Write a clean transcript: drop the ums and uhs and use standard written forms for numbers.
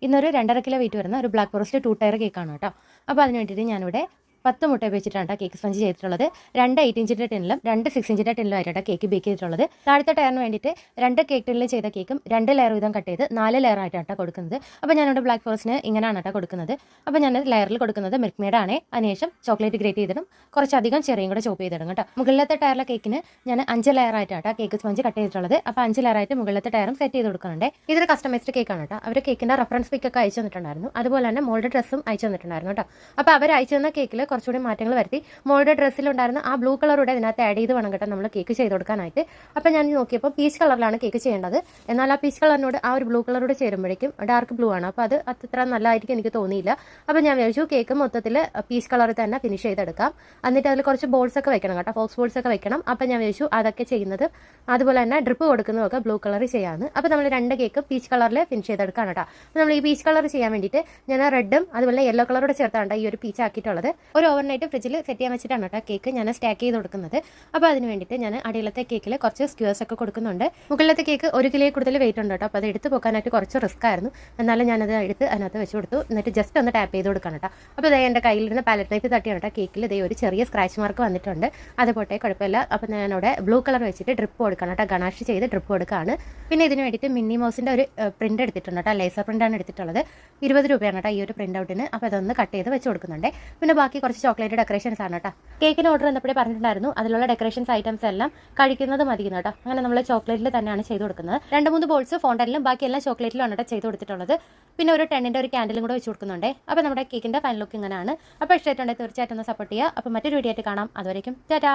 ഇന്നൊരു 2.5 kilo weight വരുന്ന ഒരു ബ്ലാക്ക് ഫോറസ്റ്റ് 2 ടയർ കേക്കാണ് കേട്ടോ. അപ്പോൾ അതിന് വേണ്ടിയിട്ട് ഞാനിവിടെ 10 മുട്ട ഉപയോഗിച്ചിട്ടാണ് കേക്ക് സ്പഞ്ച് ചെയ്തിട്ടുള്ളത്. 2 8 ഇഞ്ചിൻ്റെ ടിന്നിലും 2 6 ഇഞ്ചിൻ്റെ ടിന്നിലും ആയിട്ടാണ് കേക്ക് ബേക്ക് ചെയ്തിട്ടുള്ളത്. താഴത്തെ ടയറിന് വേണ്ടിയിട്ട് 2 കേക്ക് ടിന്നിൽ ചെയ്ത കേക്കും 2 ലെയർ വീതം കട്ട് ചെയ്ത് 4 ലെയർ ആയിട്ടാണ് കൊടുക്കുന്നത്. അപ്പോൾ ഞാനിവിടെ ബ്ലാക്ക് ഫോറസ്റ്റിന് ഇങ്ങനെയാണ് കേട്ടോ കൊടുക്കുന്നത്. അപ്പോൾ ഞാൻ ലെയറിൽ കൊടുക്കുന്നത് മിൽക്ക് മെയ്ഡാണ്. അതിനുശേഷം ചോക്ലേറ്റ് ഗ്രേറ്റ് ചെയ്തിടും, കുറച്ചധികം ചെറിയും കൂടെ ചോപ്പ് ചെയ്തിടും കേട്ടോ. മുകളിലത്തെ ടയറിലെ കേക്കിന് ഞാൻ 5 ലെയർ ആയിട്ടാണ് കേക്ക് സ്പഞ്ച് കട്ട് ചെയ്തിട്ടുള്ളത്. അപ്പോൾ 5 ലെയർ ആയിട്ട് മുകളിലത്തെ ടയറും സെറ്റ് ചെയ്ത് കൊടുക്കുന്നുണ്ട്. ഇതൊരു കസ്റ്റമൈസ്ഡ് കേക്കാണ് കേട്ടോ. അവർ കേക്കിൻ്റെ റെഫറൻസ് പിക്കൊക്കെ അയച്ചു തന്നിട്ടുണ്ടായിരുന്നു. അതുപോലെ തന്നെ മോൾഡ് ഡ്രസ്സും അയച്ചു തന്നിട്ടുണ്ടായിരുന്നു കേട്ടോ. അപ്പോൾ അവർ അയച്ചു തന്ന കേക്കിൽ കുറച്ചുകൂടി മാറ്റങ്ങൾ വരുത്തി മോൾഡ് ഡ്രസ്സിലുണ്ടായിരുന്ന ആ ബ്ലൂ കളറൂടെ ഇതിനകത്ത് ആഡ് ചെയ്ത് വേണം കേട്ടോ നമ്മൾ കേക്ക് ചെയ്ത് കൊടുക്കാനായിട്ട്. അപ്പോൾ ഞാൻ നോക്കിയപ്പോൾ പീച്ച് കളറിലാണ് കേക്ക് ചെയ്യേണ്ടത്. എന്നാൽ ആ പീച്ച് കളറിനോട് ആ ഒരു ബ്ലൂ കളറോട് ചേരുമ്പോഴേക്കും ഡാർക്ക് ബ്ലൂ ആണ്. അപ്പോൾ അത് അത്ര നല്ലതായിരിക്കും എനിക്ക് തോന്നിയില്ല. അപ്പോൾ ഞാൻ വിചാരിച്ചു കേക്ക് മൊത്തത്തിൽ പീച്ച് കളറിൽ തന്നെ ഫിനിഷ് ചെയ്തെടുക്കാം. എന്നിട്ട് അതിൽ കുറച്ച് ബോൾസ് ഒക്കെ വെക്കണം കേട്ടോ, ഫോക്സ് ബോൾസ് ഒക്കെ വെക്കണം. അപ്പോൾ ഞാൻ വിചാരിച്ചു അതൊക്കെ ചെയ്യുന്നത് അതുപോലെ തന്നെ ഡ്രിപ്പ് കൊടുക്കുന്നതൊക്കെ ബ്ലൂ കളറിൽ ചെയ്യാമെന്ന്. അപ്പോൾ നമ്മൾ 2 കേക്ക് പീച്ച് കളറിൽ ഫിനിഷ് ചെയ്തെടുക്കാം കേട്ടോ. അപ്പോൾ നമ്മൾ ഈ പീച്ച് കളർ ചെയ്യാൻ വേണ്ടിയിട്ട് ഞാൻ റെഡും അതുപോലെ യെല്ലോ കളറോട് ചേർത്താണ് ഈ ഒരു പീച്ച് ആക്കിയിട്ടുള്ളത്. ഒരു ഓവർനൈറ്റ് ഫ്രിഡ്ജിൽ സെറ്റ് ചെയ്യാൻ വെച്ചിട്ടാണ് കേട്ടോ കേക്ക് ഞാൻ സ്റ്റാക്ക് ചെയ്ത് കൊടുക്കുന്നത്. അപ്പോൾ അതിന് വേണ്ടിയിട്ട് ഞാൻ അടിയിലത്തെ കേക്കിൽ കുറച്ച് സ്ക്യൂസ് ഒക്കെ കൊടുക്കുന്നുണ്ട്. മുകളിലത്തെ കേക്ക് 1 കിലോയിൽ കൂടുതൽ വെയിറ്റ് ഉണ്ട് കേട്ടോ. അപ്പോൾ അത് എടുത്ത് പോകാനായിട്ട് കുറച്ച് റിസ്ക് ആയിരുന്നു. എന്നാലും ഞാനത് എടുത്ത് അതിനകത്ത് വെച്ച് കൊടുത്തു. എന്നിട്ട് ജസ്റ്റ് ഒന്ന് ടാപ്പ് ചെയ്ത് കൊടുക്കണം കേട്ടോ. അപ്പോൾ ഇതേ എൻ്റെ കയ്യിലിരുന്ന് പാലറ്റ് നൈഫ് തട്ടിയാണ് കേട്ടോ കേക്കിൽ ഇതേ ഒരു ചെറിയ സ്ക്രാച്ച് മാർക്ക് വന്നിട്ടുണ്ട്. അതുപോട്ടെ കുഴപ്പമില്ല. അപ്പോൾ ഞാനവിടെ ബ്ലൂ കളർ വെച്ചിട്ട് ഡ്രിപ്പ് കൊടുക്കണം കേട്ടോ, ഗണാഷ് ചെയ്ത് ഡ്രിപ്പ് കൊടുക്കുകയാണ്. പിന്നെ ഇതിന് വേണ്ടിയിട്ട് മിന്നി മൗസിൻ്റെ ഒരു പ്രിൻ്റ് എടുത്തിട്ടുണ്ട് കേട്ടോ, ലേസർ പ്രിൻ്റാണ് എടുത്തിട്ടുള്ളത്. 20 രൂപയാണ് കേട്ടോ ഈ ഒരു പ്രിൻ്റ് ഔട്ടിന്. അപ്പോൾ അതൊന്ന് കട്ട് ചെയ്ത് വെച്ച് കൊടുക്കുന്നുണ്ട്. പിന്നെ ബാക്കി കുറച്ച് ചോക്ലേറ്റ് ഡെക്കറേഷൻസ് ആണ് കേട്ടോ. കേക്കിന് ഓർഡർ വന്നപ്പോഴേ പറഞ്ഞിട്ടുണ്ടായിരുന്നു അതിലുള്ള ഡെക്കറേഷൻസ് ഐറ്റംസ് എല്ലാം കഴിക്കുന്നത് മതിയെന്ന് കേട്ടോ. അങ്ങനെ നമ്മൾ ചോക്ലേറ്റിൽ തന്നെയാണ് ചെയ്ത് കൊടുക്കുന്നത്. 2-3 ബോൾസ് ഫോണ്ടനിലും ബാക്കി എല്ലാം ചോക്ലേറ്റിലാണ് കേട്ടോ ചെയ്ത് കൊടുത്തിട്ടുള്ളത്. പിന്നെ ഒരു 10ൻ്റെ ഒരു ക്യാൻഡിലും കൂടെ വെച്ച് കൊടുക്കുന്നുണ്ട്. അപ്പോൾ നമ്മുടെ കേക്കിൻ്റെ ഫൈനൽ ലുക്ക് ഇങ്ങനെയാണ്. അപ്പോൾ ഇഷ്ടമായിട്ടുണ്ടെങ്കിൽ തീർച്ചയായിട്ടും ഒന്ന് സപ്പോർട്ട് ചെയ്യുക. അപ്പോൾ മറ്റൊരു വീഡിയോ ആയിട്ട് കാണാം. അതുവരേക്കും ടാറ്റാ.